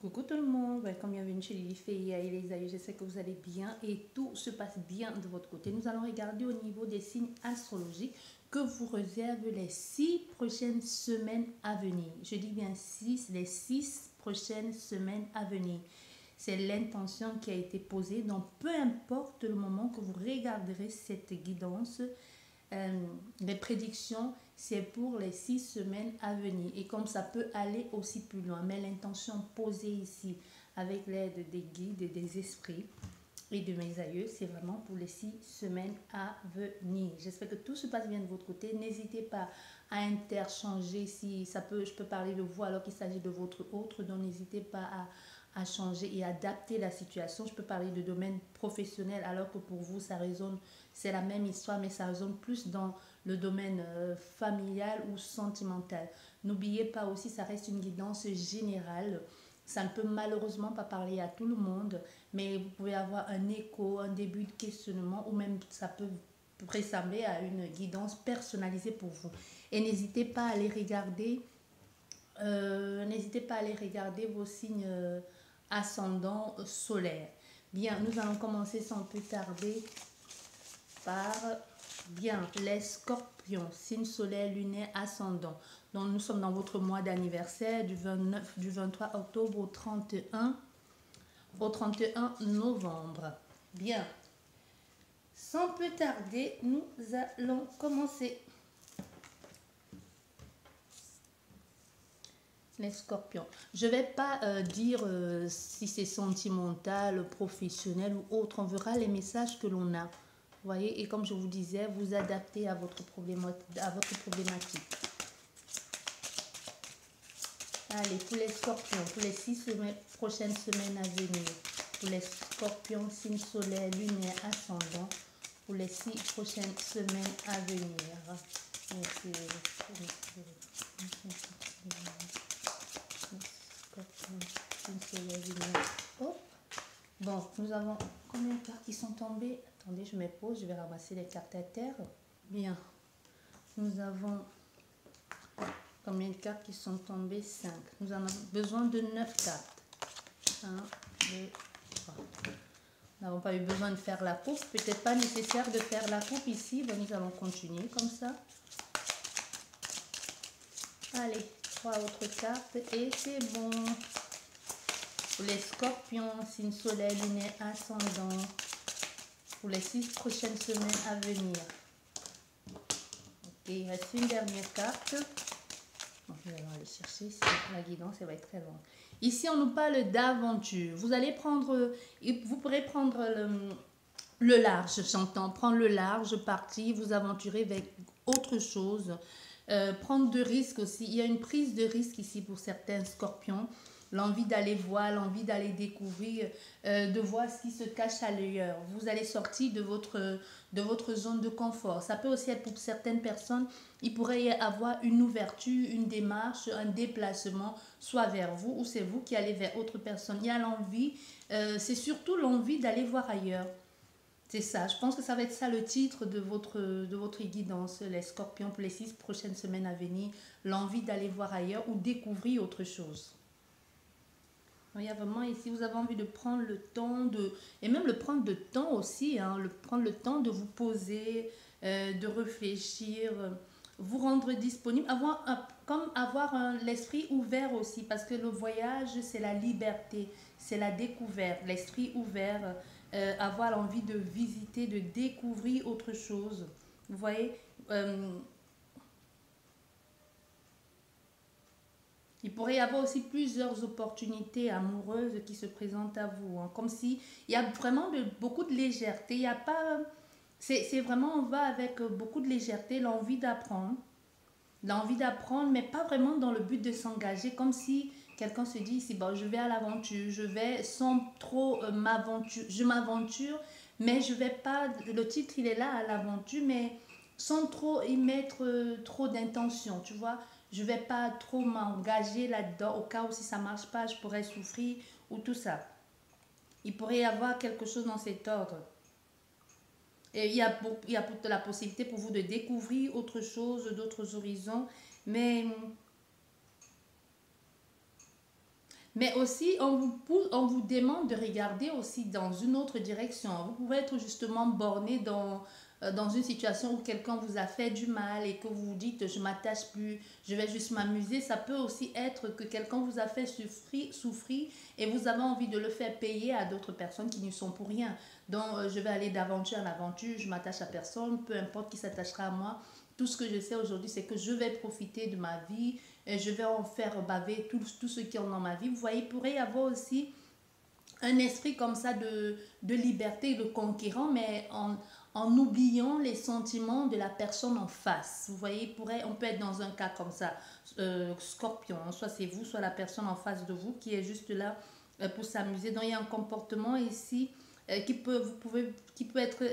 Coucou tout le monde, welcome, bienvenue chez Lily Féia et les aïeux. J'espère que vous allez bien et tout se passe bien de votre côté. Nous allons regarder au niveau des signes astrologiques que vous réservent les 6 prochaines semaines à venir. Je dis bien 6, les 6 prochaines semaines à venir. C'est l'intention qui a été posée. Donc, peu importe le moment que vous regarderez cette guidance, les prédictions, c'est pour les 6 semaines à venir. Et comme ça peut aller aussi plus loin. Mais l'intention posée ici, avec l'aide des guides et des esprits et de mes aïeux, c'est vraiment pour les 6 semaines à venir. J'espère que tout se passe bien de votre côté. N'hésitez pas à interchanger si ça peut, je peux parler de vous alors qu'il s'agit de votre autre. Donc, n'hésitez pas à changer et adapter la situation. Je peux parler de domaine professionnel alors que pour vous, ça résonne, c'est la même histoire, mais ça résonne plus dans le domaine familial ou sentimental. N'oubliez pas aussi, ça reste une guidance générale. Ça ne peut malheureusement pas parler à tout le monde, mais vous pouvez avoir un écho, un début de questionnement, ou même ça peut ressembler à une guidance personnalisée pour vous. Et n'hésitez pas à aller regarder, vos signes ascendants solaires. Bien, nous allons commencer sans plus tarder par les scorpions, signe solaire, lunaire, ascendant. Donc nous sommes dans votre mois d'anniversaire du 23 octobre au 31 novembre. Bien, sans plus tarder, nous allons commencer. Les scorpions. Je ne vais pas dire si c'est sentimental, professionnel ou autre. On verra les messages que l'on a. Vous voyez, et comme je vous disais, vous adaptez à votre problématique. Allez, pour les scorpions, pour les 6 prochaines semaines à venir. Pour les scorpions, signe solaire, lunaire, ascendant. Pour les 6 prochaines semaines à venir. Oh. Bon, nous avons combien de cartes qui sont tombées? Attendez, je me pose, je vais ramasser les cartes à terre. Bien, nous avons combien de cartes qui sont tombées? 5. Nous avons besoin de 9 cartes. 1, 2, 3. Nous n'avons pas eu besoin de faire la coupe. Peut-être pas nécessaire de faire la coupe ici. Ben, nous allons continuer comme ça. Allez, 3 autres cartes et c'est bon. Pour les scorpions, signe solaire, lunaire, ascendant. Pour les 6 prochaines semaines à venir. Ok, il reste une dernière carte. Bon, nous allons aller chercher ici. La guidance, elle va être très longue. Ici, on nous parle d'aventure. Vous allez prendre, vous pourrez prendre le large, j'entends. Prendre le large, partir, vous aventurer avec autre chose. Prendre de risques aussi. Il y a une prise de risque ici pour certains scorpions. L'envie d'aller voir, l'envie d'aller découvrir, de voir ce qui se cache à l'ailleurs. Vous allez sortir de votre zone de confort. Ça peut aussi être pour certaines personnes, il pourrait y avoir une ouverture, une démarche, un déplacement, soit vers vous ou c'est vous qui allez vers autre personne. Il y a l'envie, c'est surtout l'envie d'aller voir ailleurs. C'est ça, je pense que ça va être ça le titre de votre guidance, les scorpions, pour les 6 prochaines semaines à venir. L'envie d'aller voir ailleurs ou découvrir autre chose. Il y a vraiment ici, vous avez envie de prendre le temps et même le prendre de temps aussi, hein, prendre le temps de vous poser, de réfléchir, vous rendre disponible, avoir l'esprit ouvert aussi, parce que le voyage, c'est la liberté, c'est la découverte, l'esprit ouvert, avoir l'envie de visiter, de découvrir autre chose. Vous voyez, il pourrait y avoir aussi plusieurs opportunités amoureuses qui se présentent à vous. Hein, comme si il y a vraiment beaucoup de légèreté. Il y a pas, c'est vraiment, on va avec beaucoup de légèreté, l'envie d'apprendre, mais pas vraiment dans le but de s'engager. Comme si quelqu'un se dit ici, bon, je vais à l'aventure, je vais sans trop je m'aventure, mais je vais pas. Le titre il est là à l'aventure, mais sans trop y mettre trop d'intention, tu vois. Je ne vais pas trop m'engager là-dedans au cas où si ça ne marche pas, je pourrais souffrir ou tout ça. Il pourrait y avoir quelque chose dans cet ordre. Et il y a la possibilité pour vous de découvrir autre chose, d'autres horizons. Mais Mais aussi, on vous demande de regarder aussi dans une autre direction. Vous pouvez être justement borné dans une situation où quelqu'un vous a fait du mal et que vous vous dites, je m'attache plus, je vais juste m'amuser. Ça peut aussi être que quelqu'un vous a fait souffrir et vous avez envie de le faire payer à d'autres personnes qui n'y sont pour rien. Donc, je vais aller d'aventure en aventure, je m'attache à personne, peu importe qui s'attachera à moi. Tout ce que je sais aujourd'hui, c'est que je vais profiter de ma vie, et je vais en faire baver tous ceux qui ont dans ma vie. Vous voyez, il pourrait y avoir aussi un esprit comme ça de liberté, de conquérant, mais en oubliant les sentiments de la personne en face. Vous voyez, on peut être dans un cas comme ça, scorpion, soit c'est vous, soit la personne en face de vous qui est juste là pour s'amuser. Donc il y a un comportement ici qui peut être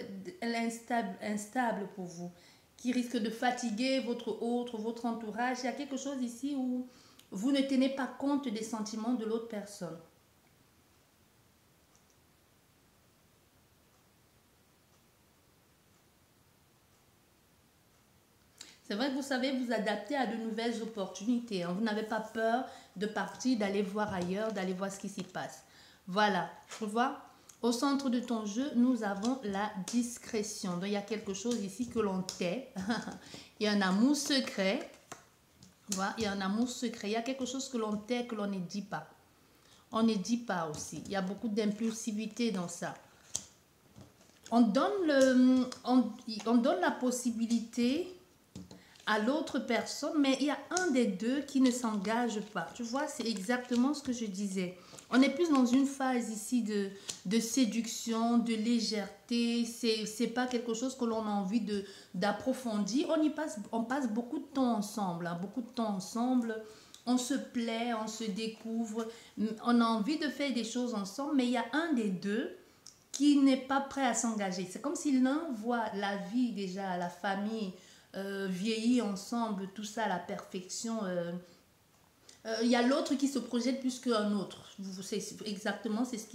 instable pour vous, qui risque de fatiguer votre entourage. Il y a quelque chose ici où vous ne tenez pas compte des sentiments de l'autre personne. C'est vrai que vous savez vous adapter à de nouvelles opportunités. Hein. Vous n'avez pas peur de partir, d'aller voir ailleurs, d'aller voir ce qui s'y passe. Voilà, tu vois, au centre de ton jeu, nous avons la discrétion. Donc, il y a quelque chose ici que l'on tait. Il y a un amour secret. Voilà, il y a un amour secret. Il y a quelque chose que l'on tait, que l'on ne dit pas. On ne dit pas aussi. Il y a beaucoup d'impulsivité dans ça. On donne la possibilité à l'autre personne, mais il y a un des deux qui ne s'engage pas. Tu vois, c'est exactement ce que je disais. On est plus dans une phase ici de séduction, de légèreté. C'est pas quelque chose que l'on a envie d'approfondir. On passe beaucoup de temps ensemble, hein, beaucoup de temps ensemble. On se plaît, on se découvre. On a envie de faire des choses ensemble, mais il y a un des deux qui n'est pas prêt à s'engager. C'est comme si l'un voit la vie déjà, la famille, vieillir ensemble, tout ça à la perfection. Il y a l'autre qui se projette plus qu'un autre. C'est exactement, c'est ce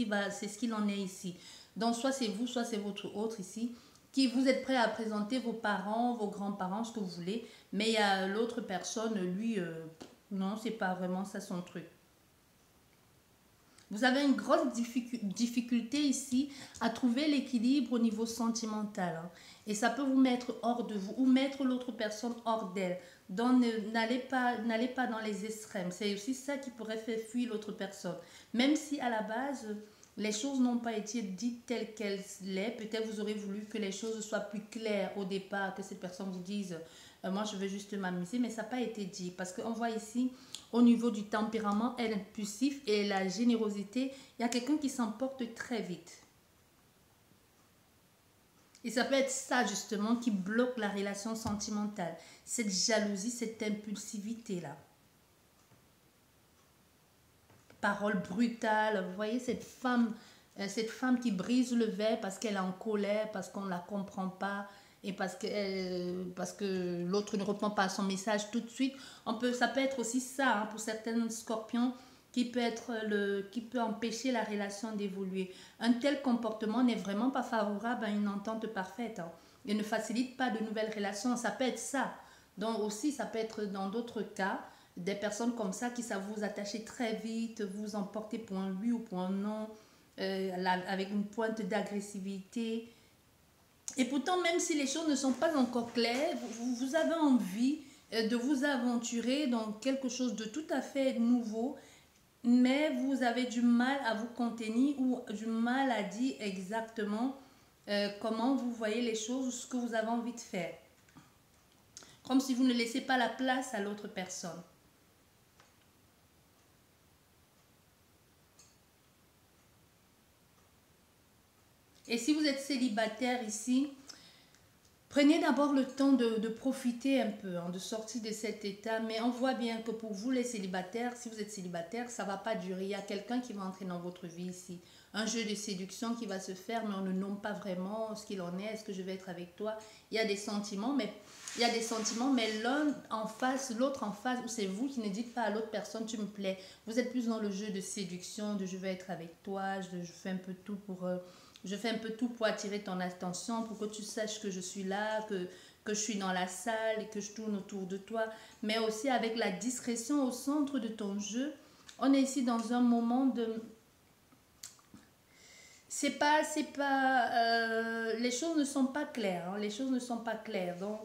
qu'il en est ici. Donc soit c'est vous, soit c'est votre autre ici, qui vous êtes prêt à présenter vos parents, vos grands-parents, ce que vous voulez, mais il y a l'autre personne, lui, non, c'est pas vraiment ça son truc. Vous avez une grosse difficulté ici à trouver l'équilibre au niveau sentimental. Hein. Et ça peut vous mettre hors de vous ou mettre l'autre personne hors d'elle. Donc n'allez pas dans les extrêmes. C'est aussi ça qui pourrait faire fuir l'autre personne. Même si à la base, les choses n'ont pas été dites telles qu'elles l'est. Peut-être vous aurez voulu que les choses soient plus claires au départ, que cette personne vous dise moi je veux juste m'amuser, mais ça n'a pas été dit. Parce qu'on voit ici, au niveau du tempérament, elle est impulsif et la générosité, il y a quelqu'un qui s'emporte très vite. Et ça peut être ça justement qui bloque la relation sentimentale. Cette jalousie, cette impulsivité-là. Paroles brutales, vous voyez cette femme qui brise le verre parce qu'elle est en colère, parce qu'on ne la comprend pas et parce que l'autre ne répond pas à son message tout de suite. Ça peut être aussi ça hein, pour certains scorpions qui peut empêcher la relation d'évoluer. Un tel comportement n'est vraiment pas favorable à une entente parfaite. Hein. Il ne facilite pas de nouvelles relations. Ça peut être ça. Donc aussi, ça peut être dans d'autres cas, des personnes comme ça qui savent vous attacher très vite, vous emporter pour un oui ou pour un non, avec une pointe d'agressivité. Et pourtant, même si les choses ne sont pas encore claires, vous avez envie de vous aventurer dans quelque chose de tout à fait nouveau, mais vous avez du mal à vous contenir ou du mal à dire exactement comment vous voyez les choses ou ce que vous avez envie de faire. Comme si vous ne laissez pas la place à l'autre personne. Et si vous êtes célibataire ici, prenez d'abord le temps de profiter un peu, hein, de sortir de cet état. Mais on voit bien que pour vous les célibataires, si vous êtes célibataire, ça ne va pas durer. Il y a quelqu'un qui va entrer dans votre vie ici. Un jeu de séduction qui va se faire, mais on ne nomme pas vraiment ce qu'il en est. Est-ce que je vais être avec toi? Il y a des sentiments, mais l'un en face, l'autre en face, ou c'est vous qui ne dites pas à l'autre personne, tu me plais. Vous êtes plus dans le jeu de séduction, de je vais être avec toi, je fais un peu tout pour... je fais un peu tout pour attirer ton attention, pour que tu saches que je suis là, que je suis dans la salle et que je tourne autour de toi. Mais aussi avec la discrétion au centre de ton jeu, On est ici dans un moment de... les choses ne sont pas claires, hein, les choses ne sont pas claires. Donc,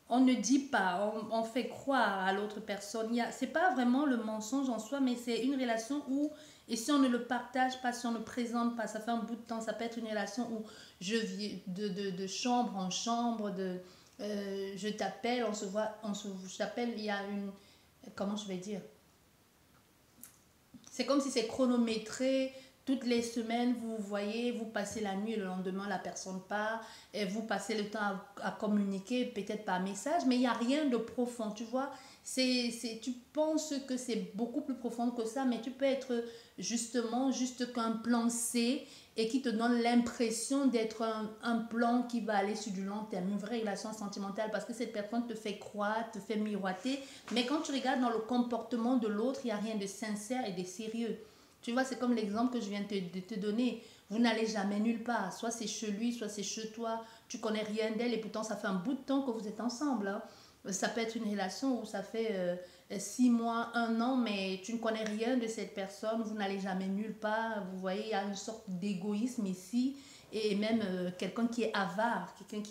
on ne dit pas, on fait croire à l'autre personne. C'est pas vraiment le mensonge en soi, mais c'est une relation où, et si on ne le partage pas, si on ne présente pas, ça fait un bout de temps, ça peut être une relation où je vis de chambre en chambre, je t'appelle, on se voit, je t'appelle, il y a une, comment je vais dire, c'est comme si c'est chronométré. Toutes les semaines, vous voyez, vous passez la nuit, le lendemain, la personne part, et vous passez le temps à communiquer, peut-être par message, mais il n'y a rien de profond, tu vois. Tu penses que c'est beaucoup plus profond que ça, mais tu peux être justement juste qu'un plan C et qui te donne l'impression d'être un plan qui va aller sur du long terme, une vraie relation sentimentale, parce que cette personne te fait croire, te fait miroiter, mais quand tu regardes dans le comportement de l'autre, il n'y a rien de sincère et de sérieux. Tu vois, c'est comme l'exemple que je viens de te donner. Vous n'allez jamais nulle part. Soit c'est chez lui, soit c'est chez toi. Tu connais rien d'elle et pourtant ça fait un bout de temps que vous êtes ensemble, hein. Ça peut être une relation où ça fait 6 mois, 1 an, mais tu ne connais rien de cette personne. Vous n'allez jamais nulle part. Vous voyez, il y a une sorte d'égoïsme ici. Et même quelqu'un qui est avare, quelqu'un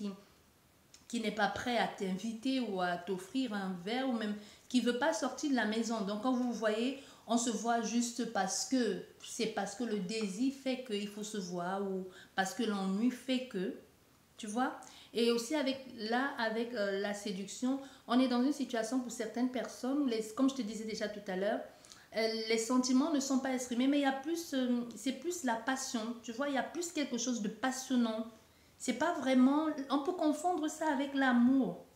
qui n'est pas prêt à t'inviter ou à t'offrir un verre ou même qui ne veut pas sortir de la maison. Donc quand vous voyez, on se voit juste parce que c'est parce que le désir fait qu'il faut se voir ou parce que l'ennui fait que, tu vois. Et aussi avec la séduction, on est dans une situation pour certaines personnes, comme je te disais déjà tout à l'heure, les sentiments ne sont pas exprimés, mais il y a plus, c'est plus la passion, tu vois, il y a plus quelque chose de passionnant. C'est pas vraiment, on peut confondre ça avec l'amour.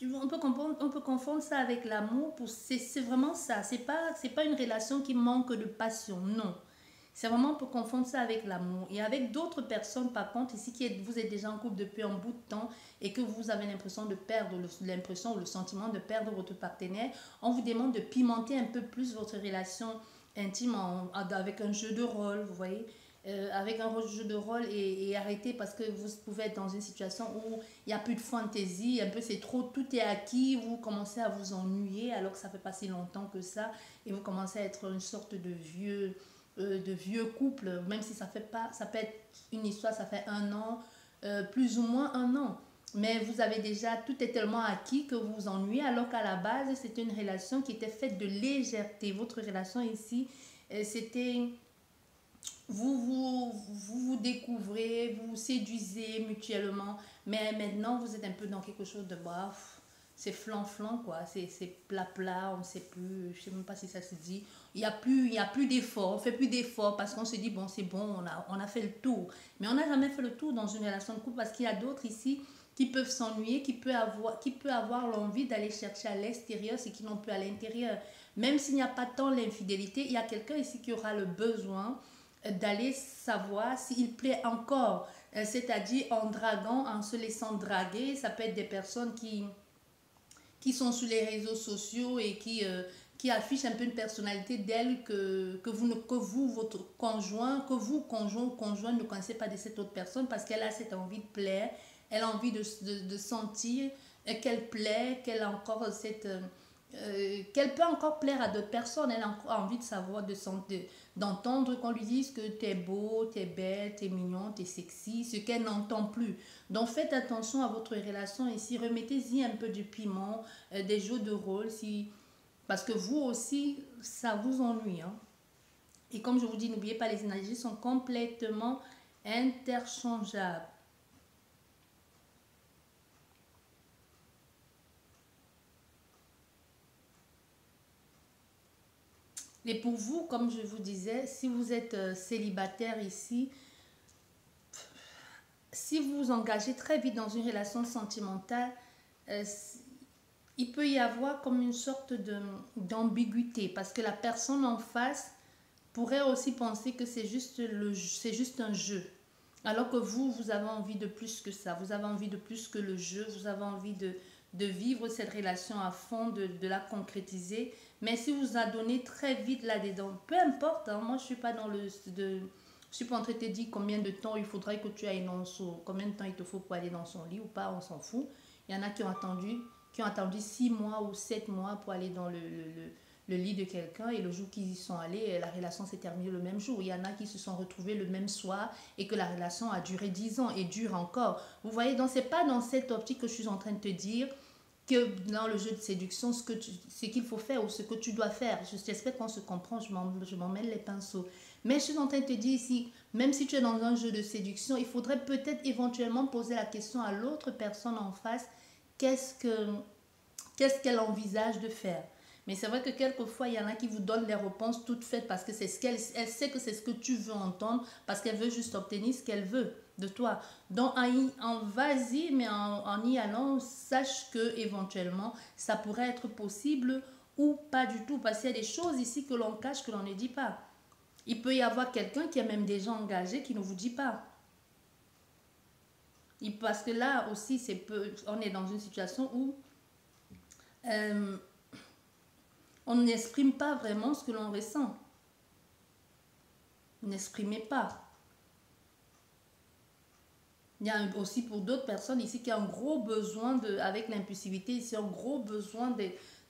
On peut confondre ça avec l'amour. C'est vraiment ça. C'est pas une relation qui manque de passion. Non. C'est vraiment pour confondre ça avec l'amour. Et avec d'autres personnes, par contre, ici, vous êtes déjà en couple depuis un bout de temps et que vous avez l'impression de perdre, l'impression ou le sentiment de perdre votre partenaire, on vous demande de pimenter un peu plus votre relation intime avec un jeu de rôle, vous voyez, avec un jeu de rôle et arrêter parce que vous pouvez être dans une situation où il n'y a plus de fantaisie, un peu c'est trop, tout est acquis, vous commencez à vous ennuyer alors que ça fait pas si longtemps que ça et vous commencez à être une sorte de vieux couple, même si ça fait pas, ça peut être une histoire, ça fait 1 an, plus ou moins 1 an. Mais vous avez déjà, tout est tellement acquis que vous vous ennuyez, alors qu'à la base, c'était une relation qui était faite de légèreté. Votre relation ici, c'était vous découvrez, vous vous séduisez mutuellement, mais maintenant vous êtes un peu dans quelque chose de baf, c'est flan-flan quoi, c'est plat-plat, on ne sait plus, je sais même pas si ça se dit, il y a plus d'efforts, on fait plus d'efforts parce qu'on se dit bon c'est bon, on a fait le tour, mais on n'a jamais fait le tour dans une relation de couple parce qu'il y a d'autres ici qui peuvent s'ennuyer, qui peut avoir l'envie d'aller chercher à l'extérieur ce qu'ils n'ont plus à l'intérieur. Même s'il n'y a pas tant l'infidélité, il y a quelqu'un ici qui aura le besoin d'aller savoir s'il plaît encore, c'est-à-dire en draguant, en se laissant draguer. Ça peut être des personnes qui sont sur les réseaux sociaux et qui affichent un peu une personnalité d'elle que vous, votre conjoint, que vous, conjoint ou conjoint, ne connaissez pas de cette autre personne parce qu'elle a cette envie de plaire, elle a envie de sentir qu'elle plaît, qu'elle a encore qu'elle peut encore plaire à d'autres personnes. Elle a encore envie de savoir, d'entendre qu'on lui dise que t'es beau, t'es belle, t'es mignon, t'es sexy, ce qu'elle n'entend plus. Donc faites attention à votre relation ici, remettez-y un peu de piment, des jeux de rôle, parce que vous aussi, ça vous ennuie, hein. Et comme je vous dis, n'oubliez pas, les énergies sont complètement interchangeables. Et pour vous, comme je vous disais, si vous êtes célibataire ici, si vous vous engagez très vite dans une relation sentimentale, euh, il peut y avoir comme une sorte d'ambiguïté parce que la personne en face pourrait aussi penser que c'est juste un jeu. Alors que vous avez envie de plus que ça. Vous avez envie de plus que le jeu. Vous avez envie de vivre cette relation à fond, de la concrétiser. Mais si vous adonnez très vite là-dedans, peu importe, hein, moi je suis pas dans je suis pas en train de te dire combien de temps il faudrait que tu ailles combien de temps il te faut pour aller dans son lit ou pas, on s'en fout. Il y en a qui ont attendu qui ont attendu 6 mois ou 7 mois pour aller dans le lit de quelqu'un et le jour qu'ils y sont allés, la relation s'est terminée le même jour. Il y en a qui se sont retrouvés le même soir et que la relation a duré 10 ans et dure encore. Vous voyez, donc c'est pas dans cette optique que je suis en train de te dire que dans le jeu de séduction, ce qu'il faut faire ou ce que tu dois faire. J'espère qu'on se comprend, je m'en mêle les pinceaux. Mais je suis en train de te dire ici, même si tu es dans un jeu de séduction, il faudrait peut-être éventuellement poser la question à l'autre personne en face, qu'est-ce qu'elle envisage de faire. Mais c'est vrai que quelquefois, il y en a qui vous donnent les réponses toutes faites parce que c'est ce qu'elle sait que c'est ce que tu veux entendre, parce qu'elle veut juste obtenir ce qu'elle veut de toi. Donc, vas-y, mais en y allant, sache que éventuellement, ça pourrait être possible ou pas du tout. Parce qu'il y a des choses ici que l'on cache, que l'on ne dit pas. Il peut y avoir quelqu'un qui est même déjà engagé qui ne vous dit pas. Parce que là aussi, on est dans une situation où on n'exprime pas vraiment ce que l'on ressent. N'exprimez pas. Il y a aussi pour d'autres personnes ici qui ont un gros besoin, avec l'impulsivité, ici, un gros besoin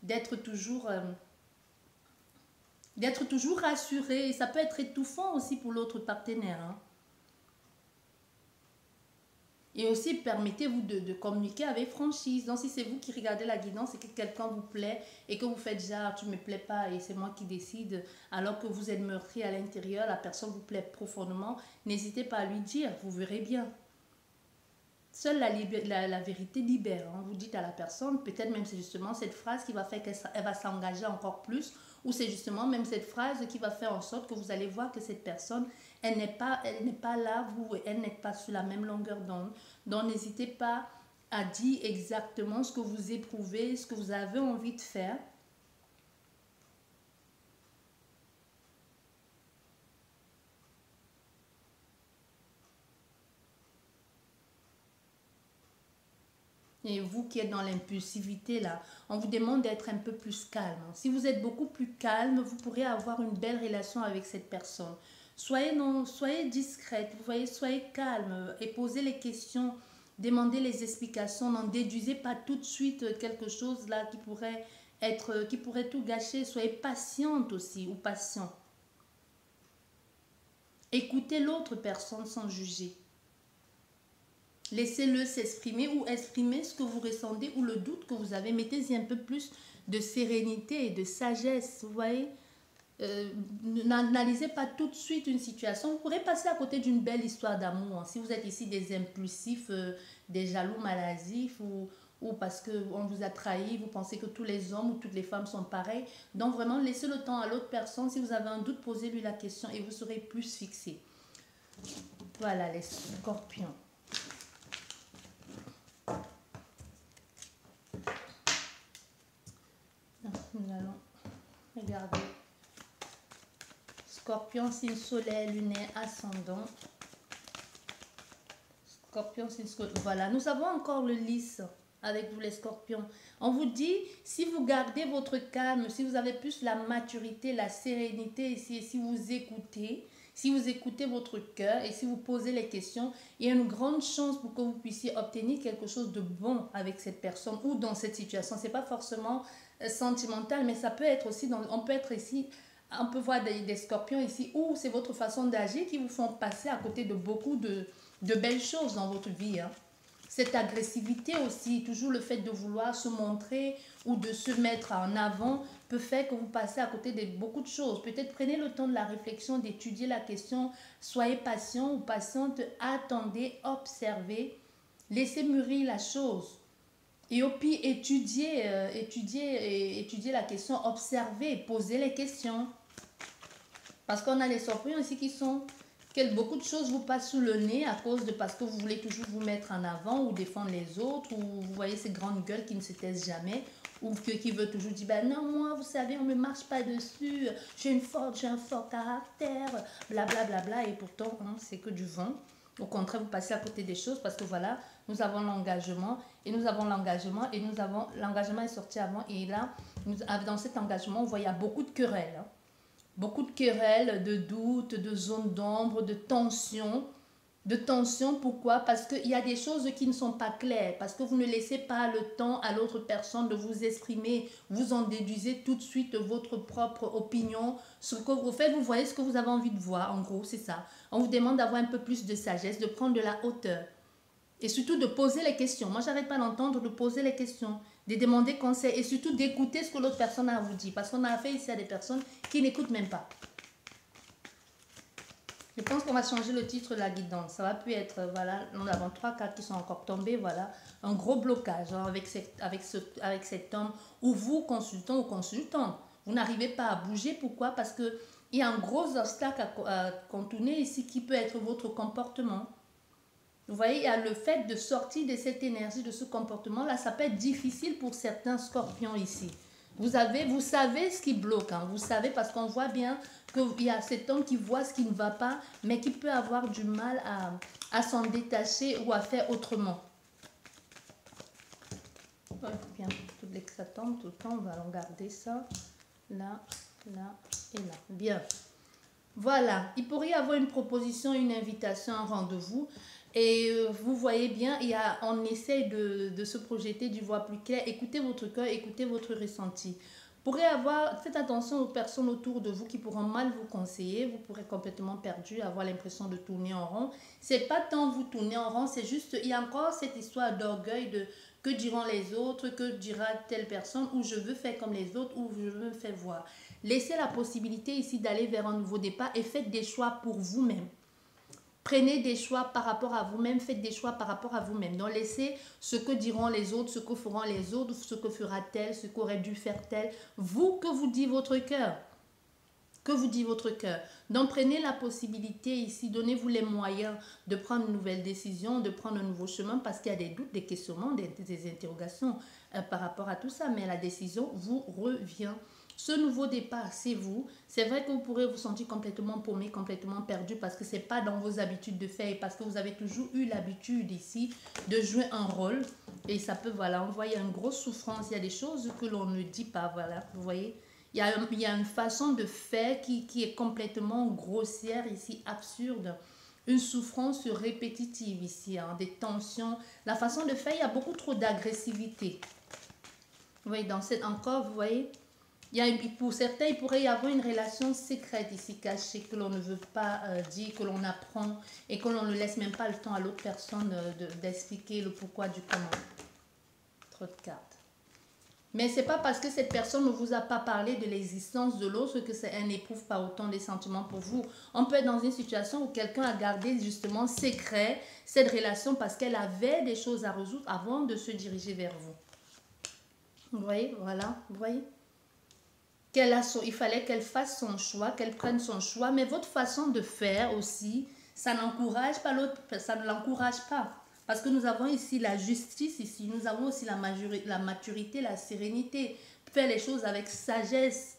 d'être toujours rassuré. Et ça peut être étouffant aussi pour l'autre partenaire. Hein. Et aussi, permettez-vous de communiquer avec franchise. Donc, si c'est vous qui regardez la guidance et que quelqu'un vous plaît et que vous faites genre, tu ne me plais pas et c'est moi qui décide, alors que vous êtes meurtri à l'intérieur, la personne vous plaît profondément, n'hésitez pas à lui dire, vous verrez bien. Seule la vérité libère. Hein. Vous dites à la personne, peut-être même c'est justement cette phrase qui va faire qu'elle va s'engager encore plus, ou c'est justement même cette phrase qui va faire en sorte que vous allez voir que cette personne, elle n'est pas là, elle n'est pas sur la même longueur d'onde. Donc n'hésitez pas à dire exactement ce que vous éprouvez, ce que vous avez envie de faire. Et vous qui êtes dans l'impulsivité là, on vous demande d'être un peu plus calme. Si vous êtes beaucoup plus calme, vous pourrez avoir une belle relation avec cette personne. Soyez discrète, vous voyez, soyez calme et posez les questions, demandez les explications, n'en déduisez pas tout de suite quelque chose là qui pourrait tout gâcher. Soyez patiente aussi ou patient. Écoutez l'autre personne sans juger. Laissez-le s'exprimer ou exprimer ce que vous ressentez ou le doute que vous avez. Mettez-y un peu plus de sérénité et de sagesse, vous voyez. N'analysez pas tout de suite une situation. Vous pourrez passer à côté d'une belle histoire d'amour. Hein. Si vous êtes ici des impulsifs, des jaloux maladifs ou parce qu'on vous a trahi, vous pensez que tous les hommes ou toutes les femmes sont pareils. Donc vraiment, laissez le temps à l'autre personne. Si vous avez un doute, posez-lui la question et vous serez plus fixé. Voilà les scorpions. Nous allons regarder. Scorpion, signe solaire, lunaire, ascendant. Scorpion, signe solaire. Voilà, nous avons encore le lys avec vous les scorpions. On vous dit, si vous gardez votre calme, si vous avez plus la maturité, la sérénité, si vous écoutez votre cœur et si vous posez les questions, il y a une grande chance pour que vous puissiez obtenir quelque chose de bon avec cette personne ou dans cette situation. Ce n'est pas forcément sentimental, mais ça peut être aussi, on peut voir des scorpions ici où c'est votre façon d'agir qui vous font passer à côté de beaucoup de belles choses dans votre vie. Hein. Cette agressivité aussi, toujours le fait de vouloir se montrer ou de se mettre en avant peut faire que vous passez à côté de beaucoup de choses. Peut-être prenez le temps de la réflexion, d'étudier la question, soyez patient ou patiente, attendez, observez, laissez mûrir la chose. Et au pire, étudiez la question, observez, posez les questions. Parce qu'on a les scorpions ici qui sont... beaucoup de choses vous passent sous le nez parce que vous voulez toujours vous mettre en avant ou défendre les autres, ou vous voyez ces grandes gueules qui ne se taisent jamais, ou qui veulent toujours dire, ben non, moi, vous savez, on ne me marche pas dessus, j'ai un fort caractère, blablabla, bla, bla, et pourtant, hein, c'est que du vent. Au contraire, vous passez à côté des choses parce que voilà, nous avons l'engagement et l'engagement est sorti avant, et là, dans cet engagement, on voit il y a beaucoup de querelles. Hein. Beaucoup de querelles, de doutes, de zones d'ombre, de tensions. de tension. Pourquoi? Parce qu'il y a des choses qui ne sont pas claires, parce que vous ne laissez pas le temps à l'autre personne de vous exprimer, vous en déduisez tout de suite votre propre opinion, ce que vous faites, vous voyez ce que vous avez envie de voir, en gros, c'est ça. On vous demande d'avoir un peu plus de sagesse, de prendre de la hauteur, et surtout de poser les questions. Moi, j'arrête pas d'entendre, de poser les questions, de demander conseil, et surtout d'écouter ce que l'autre personne a à vous dire, parce qu'on a affaire ici à des personnes qui n'écoutent même pas. Je pense qu'on va changer le titre de la guidance. Ça va plus être, voilà, nous avons 3 cartes qui sont encore tombées, voilà, un gros blocage hein, avec cet homme ou vous, consultant ou consultant. Vous n'arrivez pas à bouger. Pourquoi? Parce qu'il y a un gros obstacle à contourner ici qui peut être votre comportement. Vous voyez, il y a le fait de sortir de cette énergie, de ce comportement-là. Ça peut être difficile pour certains scorpions ici. Vous savez ce qui bloque. Hein. Vous savez parce qu'on voit bien qu'il y a cet homme qui voit ce qui ne va pas, mais qui peut avoir du mal à s'en détacher ou à faire autrement. Ouais, bien, toutes les que ça tombe tout le temps, on va regarder ça. Là, là et là. Bien. Voilà, il pourrait y avoir une proposition, une invitation, un rendez-vous. Et vous voyez bien, on essaie de se projeter du voie plus clair. Écoutez votre cœur, écoutez votre ressenti. Faites attention aux personnes autour de vous qui pourront mal vous conseiller. Vous pourrez complètement perdu, avoir l'impression de tourner en rond. C'est pas tant vous tourner en rond, c'est juste, il y a encore cette histoire d'orgueil de que diront les autres, que dira telle personne, ou je veux faire comme les autres, ou je veux me faire voir. Laissez la possibilité ici d'aller vers un nouveau départ et faites des choix pour vous-même. Prenez des choix par rapport à vous-même, faites des choix par rapport à vous-même. Donc laissez ce que diront les autres, ce que feront les autres, ce que fera-t-elle, ce qu'aurait dû faire tel. Vous, que vous dit votre cœur? Que vous dit votre cœur? Donc prenez la possibilité ici, donnez-vous les moyens de prendre une nouvelle décision, de prendre un nouveau chemin parce qu'il y a des doutes, des questionnements, des interrogations par rapport à tout ça. Mais la décision vous revient. Ce nouveau départ, c'est vous. C'est vrai que vous pourrez vous sentir complètement paumé, complètement perdu parce que ce n'est pas dans vos habitudes de faire et parce que vous avez toujours eu l'habitude ici de jouer un rôle. Et ça peut, voilà, envoyer une grosse souffrance. Il y a des choses que l'on ne dit pas, voilà, vous voyez. Il y a une façon de faire qui est complètement grossière ici, absurde. Une souffrance répétitive ici, hein, des tensions. La façon de faire, il y a beaucoup trop d'agressivité. Vous voyez, encore, vous voyez, pour certains, il pourrait y avoir une relation secrète ici, cachée, que l'on ne veut pas dire, que l'on apprend et que l'on ne laisse même pas le temps à l'autre personne d'expliquer le pourquoi du comment. Trop de cartes. Mais ce n'est pas parce que cette personne ne vous a pas parlé de l'existence de l'autre que elle n'éprouve pas autant des sentiments pour vous. On peut être dans une situation où quelqu'un a gardé justement secret cette relation parce qu'elle avait des choses à résoudre avant de se diriger vers vous. Vous voyez, voilà, vous voyez. Il fallait qu'elle fasse son choix, qu'elle prenne son choix, mais votre façon de faire aussi, ça n'encourage pas l'autre, ça ne l'encourage pas. Parce que nous avons ici la justice, ici, nous avons aussi la maturité, la sérénité, faire les choses avec sagesse.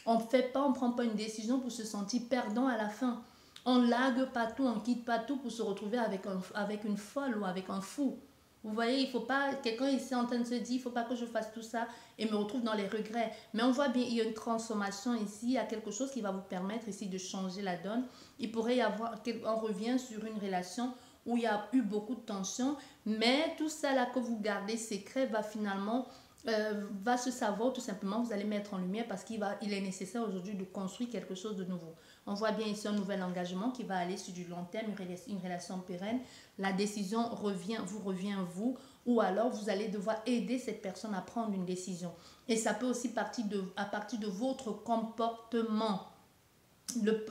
On ne prend pas une décision pour se sentir perdant à la fin. On largue pas tout, on quitte pas tout pour se retrouver avec une folle ou avec un fou. Vous voyez, il ne faut pas, quelqu'un ici en train de se dire, il ne faut pas que je fasse tout ça et me retrouve dans les regrets. Mais on voit bien, il y a une transformation ici, il y a quelque chose qui va vous permettre ici de changer la donne. Il pourrait y avoir, on revient sur une relation où il y a eu beaucoup de tensions, mais tout ça là que vous gardez secret va finalement, va se savoir tout simplement, vous allez mettre en lumière parce qu'il est nécessaire aujourd'hui de construire quelque chose de nouveau. On voit bien ici un nouvel engagement qui va aller sur du long terme, une relation pérenne. La décision vous revient vous, ou alors vous allez devoir aider cette personne à prendre une décision. Et ça peut aussi partir à partir de votre comportement.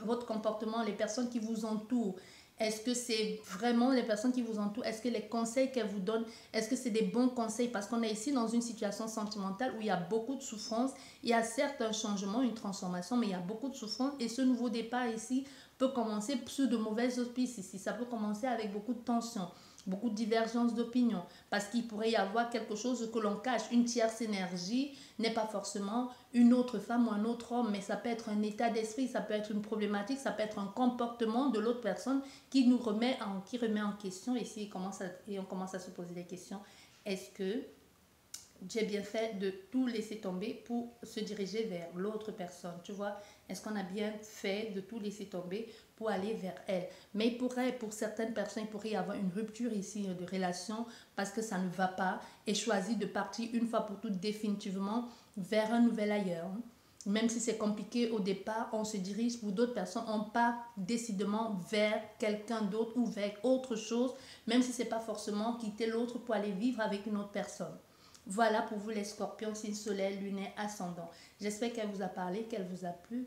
Votre comportement, les personnes qui vous entourent. Est-ce que c'est vraiment les personnes qui vous entourent? Est-ce que les conseils qu'elles vous donnent, est-ce que c'est des bons conseils? Parce qu'on est ici dans une situation sentimentale où il y a beaucoup de souffrance. Il y a certes un changement, une transformation, mais il y a beaucoup de souffrance. Et ce nouveau départ ici peut commencer sur de mauvaises auspices ici. Ça peut commencer avec beaucoup de tensions, beaucoup de divergences d'opinion. Parce qu'il pourrait y avoir quelque chose que l'on cache. Une tierce énergie n'est pas forcément une autre femme ou un autre homme, mais ça peut être un état d'esprit, ça peut être une problématique, ça peut être un comportement de l'autre personne qui remet en question. Ici, on commence à se poser des questions. Est-ce que j'ai bien fait de tout laisser tomber pour se diriger vers l'autre personne. Tu vois, est-ce qu'on a bien fait de tout laisser tomber pour aller vers elle? Mais pour certaines personnes, il pourrait y avoir une rupture ici de relation parce que ça ne va pas et choisir de partir une fois pour toutes définitivement vers un nouvel ailleurs. Même si c'est compliqué au départ, on se dirige pour d'autres personnes, on part décidément vers quelqu'un d'autre ou vers autre chose, même si ce n'est pas forcément quitter l'autre pour aller vivre avec une autre personne. Voilà pour vous les scorpions, signe solaire, lunaire, ascendant. J'espère qu'elle vous a parlé, qu'elle vous a plu,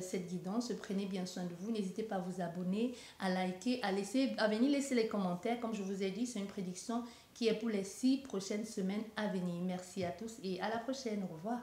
cette guidance. Prenez bien soin de vous. N'hésitez pas à vous abonner, à liker, à venir laisser les commentaires. Comme je vous ai dit, c'est une prédiction qui est pour les 6 prochaines semaines à venir. Merci à tous et à la prochaine. Au revoir.